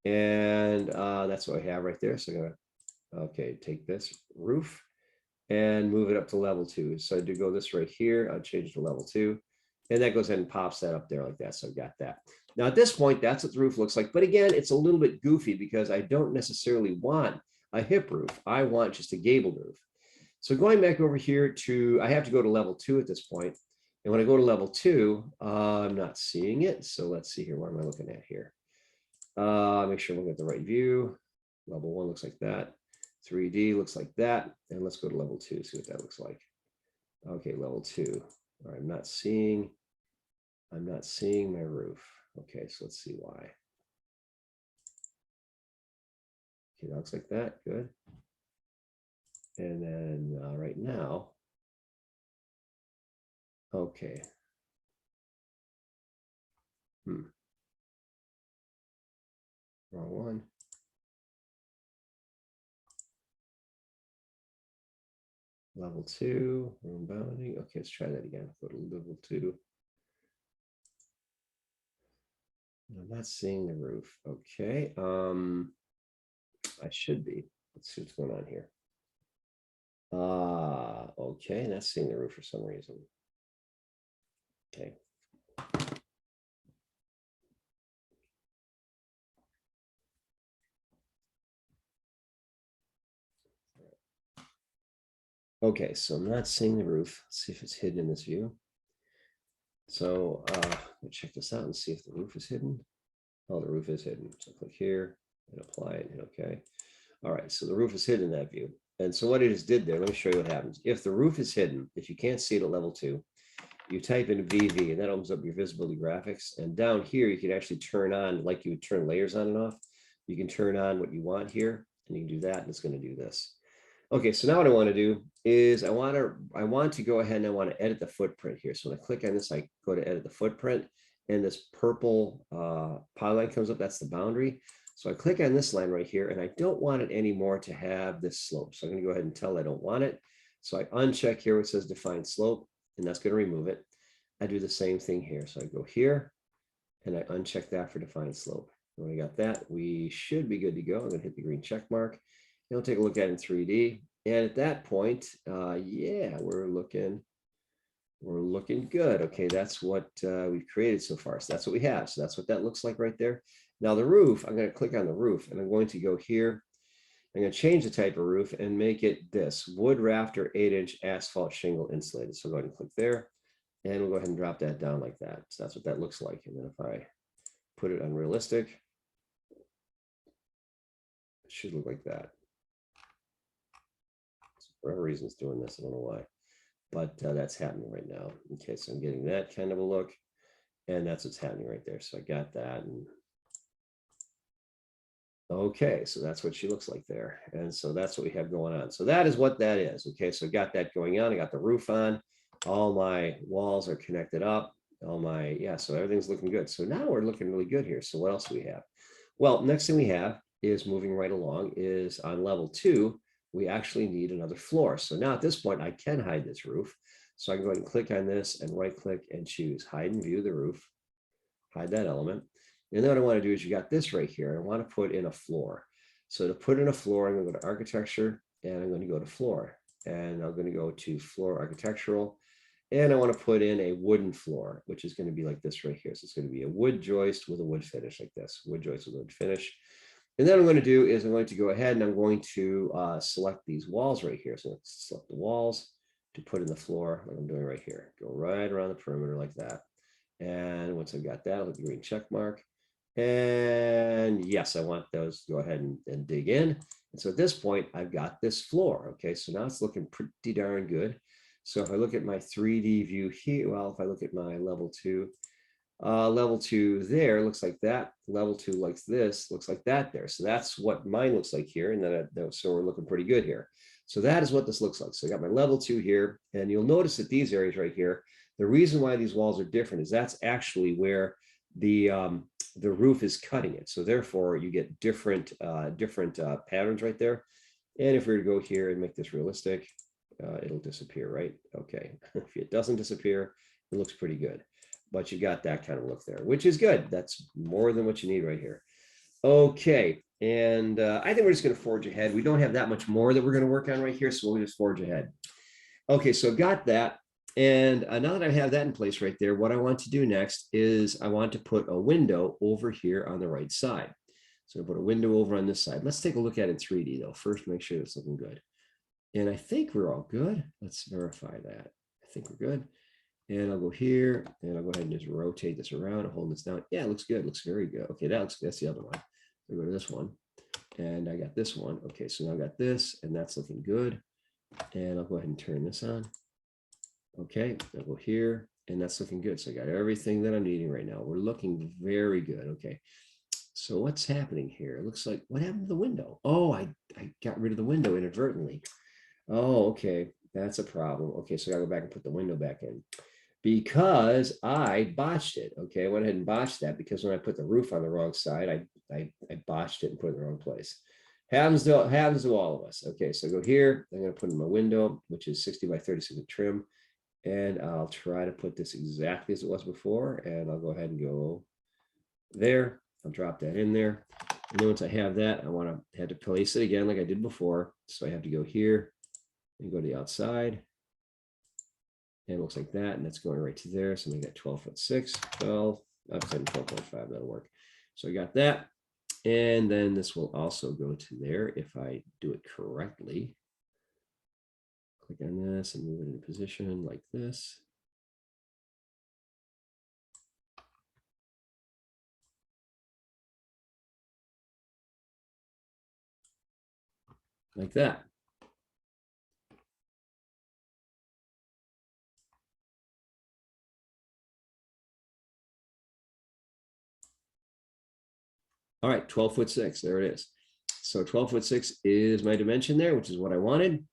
And that's what I have right there. So I'm gonna, take this roof and move it up to level 2. So I do go this right here. I'll change it to level 2. And that goes ahead and pops that up there like that. So I've got that. Now at this point, that's what the roof looks like. But again, it's a little bit goofy because I don't necessarily want a hip roof. I want just a gabled roof. So going back over here I have to go to level 2 at this point. And when I go to level 2, I'm not seeing it. So let's see here. What am I looking at here? Make sure I'm looking at the right view. Level 1 looks like that. 3D looks like that. And let's go to level 2, see what that looks like. Okay, level 2. All right, I'm not seeing my roof. Okay, so let's see why. Okay, that looks like that. Good. And then right now, okay. Wrong one. Level 2, room bounding. Okay, let's try that again. Go to level 2. I'm not seeing the roof. Okay. I should be. Let's see what's going on here. Okay, not seeing the roof for some reason. Okay. Okay, so I'm not seeing the roof. Let's see if it's hidden in this view. So let me check this out and see if the roof is hidden. Oh, the roof is hidden. So click here and apply it and okay. All right, so the roof is hidden in that view. And so what it just did there, let me show you what happens. If the roof is hidden, if you can't see it at level 2, you type in VV and that opens up your visibility graphics. And down here, you can actually turn on, like you would turn layers on and off. You can turn on what you want here and you can do that and it's going to do this. Okay, so now what I want to do is I want to go ahead and I want to edit the footprint here. So when I click on this, I go to edit the footprint and this purple polyline comes up. That's the boundary. So I click on this line right here and I don't want it anymore to have this slope. So I'm going to go ahead and tell I don't want it. So I uncheck here where it says define slope and that's going to remove it. I do the same thing here. So I go here and I uncheck that for define slope. And when I got that, we should be good to go. I'm going to hit the green check mark. We'll take a look at it in 3D. And at that point, yeah, we're looking good. Okay, that's what we've created so far. So that's what we have. So that's what that looks like right there. Now the roof, I'm going to click on the roof and I'm going to go here. I'm going to change the type of roof and make it this wood rafter 8-inch asphalt shingle insulated. So go ahead and click there and we'll go ahead and drop that down like that. So that's what that looks like. And then if I put it on realistic, it should look like that. For whatever reason it's doing this, I don't know why, but that's happening right now. Okay, so I'm getting that kind of a look, and that's what's happening right there. So I got that, and okay, so that's what she looks like there, and so that's what we have going on. So that is what that is. Okay, so I got that going on. I got the roof on. All my walls are connected up. All my, yeah, so everything's looking good. So now we're looking really good here. So what else do we have? Well, next thing we have is moving right along is on level 2. We actually need another floor. So now at this point, I can hide this roof. So I can go ahead and click on this and right click and choose hide and view the roof, hide that element. And then what I want to do is you got this right here. I want to put in a floor. So to put in a floor, I'm going to go to architecture and I'm going to go to floor and I'm going to go to floor architectural. And I want to put in a wooden floor, which is going to be like this right here. So it's going to be a wood joist with a wood finish like this, wood joist with a wood finish. And then what I'm going to do is I'm going to go ahead and I'm going to select these walls right here. So let's select the walls to put in the floor like I'm doing right here. Go right around the perimeter like that. And once I've got that, I'll hit the green check mark. And yes, I want those to go ahead and dig in. And so at this point, I've got this floor. Okay, so now it's looking pretty darn good. So if I look at my 3D view here, well, if I look at my level 2, level 2 there looks like that. Level 2 like this looks like that there. So that's what mine looks like here. And then so we're looking pretty good here. So that is what this looks like. So I got my level 2 here, and you'll notice that these areas right here, the reason why these walls are different is that's actually where the roof is cutting it. So therefore you get different patterns right there. And if we were to go here and make this realistic, it'll disappear, right? Okay, if it doesn't disappear, it looks pretty good. But you got that kind of look there, which is good. That's more than what you need right here. Okay, and I think we're just going to forge ahead. We don't have that much more that we're going to work on right here, so we'll just forge ahead. Okay, so got that. And now that I have that in place right there, what I want to do next is I want to put a window over here on the right side. So I put a window over on this side. Let's take a look at it in 3D though. First, make sure it's looking good. And I think we're all good. Let's verify that. I think we're good. And I'll go here and I'll go ahead and just rotate this around and hold this down. Yeah, it looks good. It looks very good. Okay, that's the other one. I'll go to this one. And I got this one. Okay, so now I got this and that's looking good. And I'll go ahead and turn this on. Okay, I'll go here and that's looking good. So I got everything that I'm needing right now. We're looking very good. Okay, so what's happening here? It looks like, what happened to the window? Oh, I got rid of the window inadvertently. Oh, okay, that's a problem. Okay, so I gotta go back and put the window back in because I botched it. Okay, I went ahead and botched that because when I put the roof on the wrong side, I botched it and put it in the wrong place. Happens to all of us. Okay, so go here. I'm gonna put in my window, which is 60 by 36 trim. And I'll try to put this exactly as it was before. And I'll go ahead and go there. I'll drop that in there. And then once I have that, I have to place it again like I did before. So I have to go here and go to the outside. And it looks like that. And that's going right to there. So I got 12'6", 12, I'm saying 12.5, that'll work. So I got that. And then this will also go to there if I do it correctly. Click on this and move it into position like this. Like that. All right, 12'6", there it is. So 12'6" is my dimension there, which is what I wanted.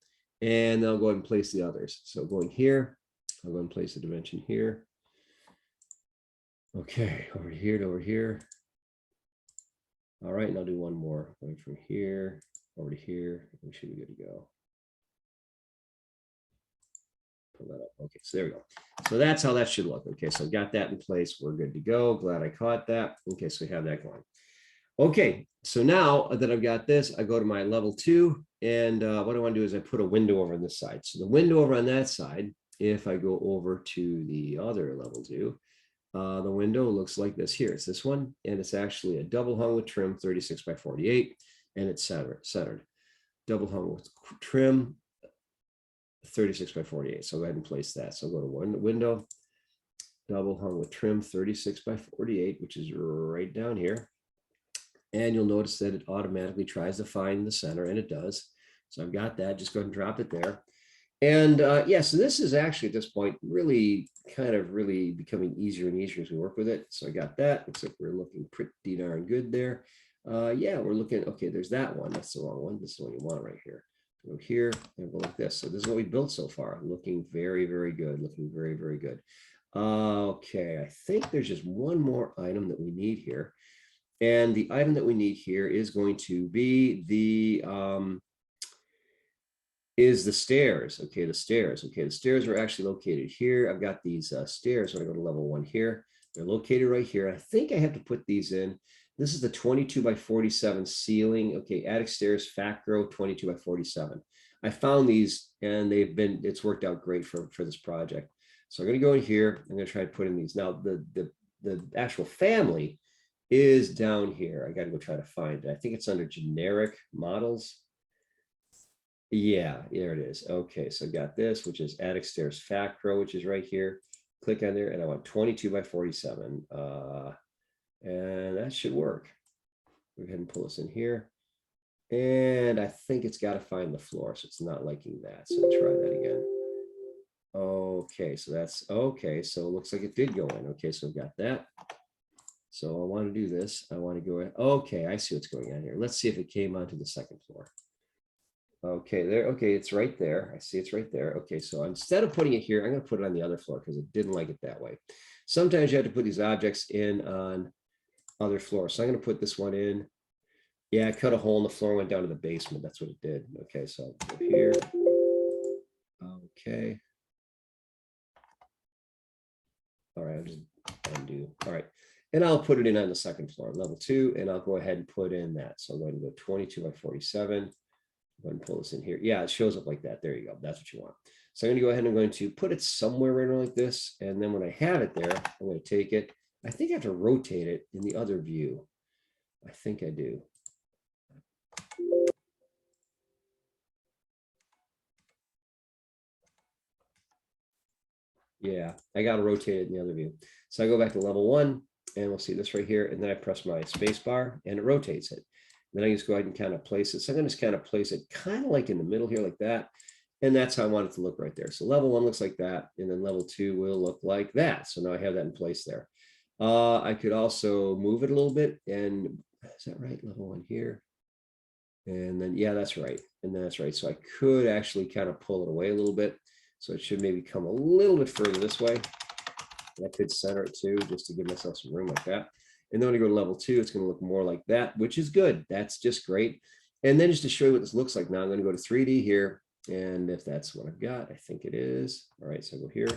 And I'll go ahead and place the others. So going here, I'll go and place the dimension here. Okay, over here to over here. All right, and I'll do one more. Going from here over to here. We should be good to go. Pull that up. Okay, so there we go. So that's how that should look. Okay, so I got that in place. We're good to go. Glad I caught that. Okay, so we have that going. Okay, so now that I've got this, I go to my level 2, and what I want to do is I put a window over on this side. So the window over on that side, if I go over to the other level 2, the window looks like this here. It's this one, and it's actually a double hung with trim, 36 by 48, and it's centered. Double hung with trim, 36 by 48. So go ahead and place that. So go to one window, double hung with trim, 36 by 48, which is right down here. And you'll notice that it automatically tries to find the center, and it does. So I've got that. Just go ahead and drop it there. And yeah, so this is actually at this point really kind of really becoming easier and easier as we work with it. So I got that. Looks like we're looking pretty darn good there. Yeah, we're looking, okay, there's that one. That's the wrong one. This is the one you want right here. Go here and go like this. So this is what we built so far. Looking very, very good. Looking very, very good. Okay, I think there's just one more item that we need here. And the item that we need here is going to be the stairs. Okay, the stairs. Okay, the stairs are actually located here. I've got these stairs when I go to level 1 here. They're located right here. I think I have to put these in. This is the 22 by 47 ceiling. Okay, attic stairs, Facro 22 by 47. I found these and it's worked out great for this project. So I'm going to go in here. I'm going to try to put in these. Now the actual family is down here. I got to go try to find it. I think it's under generic models. Yeah, there it is. Okay, so I got this, which is attic stairs Facro, which is right here. Click on there, and I want 22 by 47. And that should work. Go ahead and pull this in here. And I think it's got to find the floor, so it's not liking that. So try that again. Okay, so that's okay. So it looks like it did go in. Okay, so I've got that. So I want to do this. I want to go in. Okay, I see what's going on here. Let's see if it came onto the second floor. Okay, there. Okay, it's right there. I see it's right there. Okay, so instead of putting it here, I'm going to put it on the other floor because it didn't like it that way. Sometimes you have to put these objects in on other floors. So I'm going to put this one in. Yeah, I cut a hole in the floor, went down to the basement. That's what it did. Okay, so I'll go here. Okay. All right, I'll just undo. All right. And I'll put it in on the second floor, level 2, and I'll go ahead and put in that. So I'm going to go 22 by 47. Go ahead and pull this in here. Yeah, it shows up like that. There you go. That's what you want. So I'm going to go ahead and I'm going to put it somewhere right around like this. And then when I have it there, I'm going to take it. I think I have to rotate it in the other view. I think I do. Yeah, I got to rotate it in the other view. So I go back to level 1, and we'll see this right here. And then I press my space bar, and it rotates it. Then I just go ahead and kind of place it. So I'm going to just kind of place it kind of like in the middle here like that. And that's how I want it to look right there. So level 1 looks like that. And then level 2 will look like that. So now I have that in place there. I could also move it a little bit. And is that right? Level 1 here. And then, yeah, that's right. And that's right. So I could actually kind of pull it away a little bit. So it should maybe come a little bit further this way. I could center it too, just to give myself some room like that. And then when I go to level 2, it's going to look more like that, which is good. That's just great. And then just to show you what this looks like now, I'm going to go to 3D here. And if that's what I've got, I think it is. All right, so I go here.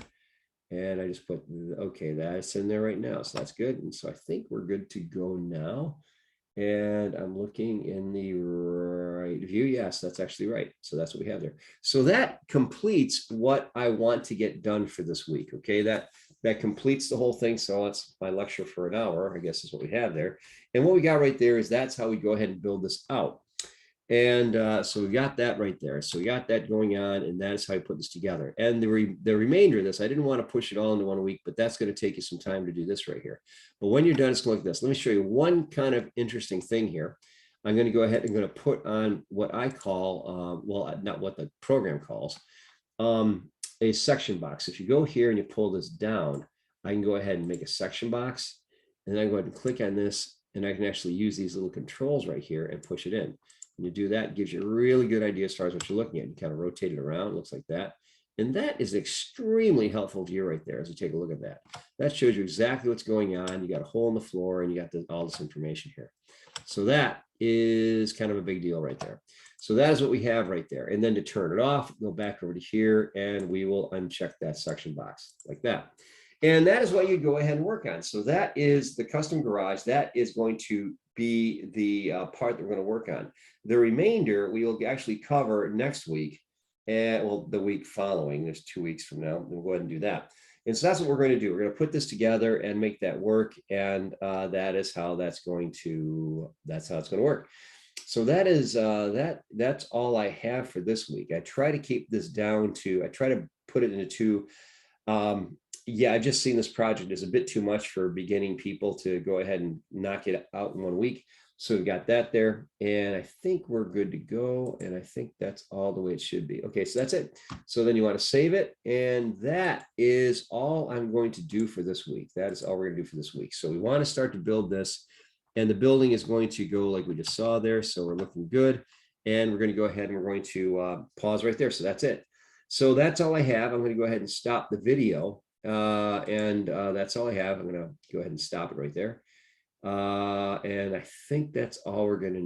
And I just put, okay, that's in there right now. So that's good. And so I think we're good to go now. And I'm looking in the right view. Yes, that's actually right. So that's what we have there. So that completes what I want to get done for this week. Okay, that completes the whole thing. So that's my lecture for an hour, I guess is what we have there. And what we got right there is that's how we go ahead and build this out. And so we got that right there. So we got that going on, and that is how I put this together. And the remainder of this, I didn't want to push it all into 1 week, but that's going to take you some time to do this right here. But when you're done, it's going to look like this. Let me show you one kind of interesting thing here. I'm going to go ahead and going to put on what I call, well, not what the program calls, a section box. If you go here and you pull this down, I can go ahead and make a section box, and then I go ahead and click on this, and I can actually use these little controls right here and push it in. When you do that, it gives you a really good idea as far as what you're looking at. You kind of rotate it around, it looks like that. And that is extremely helpful view right there as you take a look at that. That shows you exactly what's going on. You got a hole in the floor, and you got all this information here. So that is kind of a big deal right there. So that is what we have right there. And then to turn it off, go back over to here, and we will uncheck that section box like that. And that is what you go ahead and work on. So that is the custom garage. That is going to be the part that we're going to work on. The remainder we will actually cover next week, and well, the week following. There's 2 weeks from now. We'll go ahead and do that. And so that's what we're going to do. We're going to put this together and make that work. And that is how that's going to. That's how it's going to work. So that is that's all I have for this week. I try to keep this down to. I try to put it into two. Yeah, I've just seen this project is a bit too much for beginning people to go ahead and knock it out in 1 week. So we've got that there, and I think we're good to go. And I think that's all the way it should be. Okay, so that's it. So then you want to save it, and that is all I'm going to do for this week. That is all we're going to do for this week. So we want to start to build this, and the building is going to go like we just saw there. So we're looking good, and we're going to go ahead and we're going to pause right there. So that's it. So that's all I have. I'm going to go ahead and stop the video. That's all I have. I'm going to go ahead and stop it right there. And I think that's all we're going to need.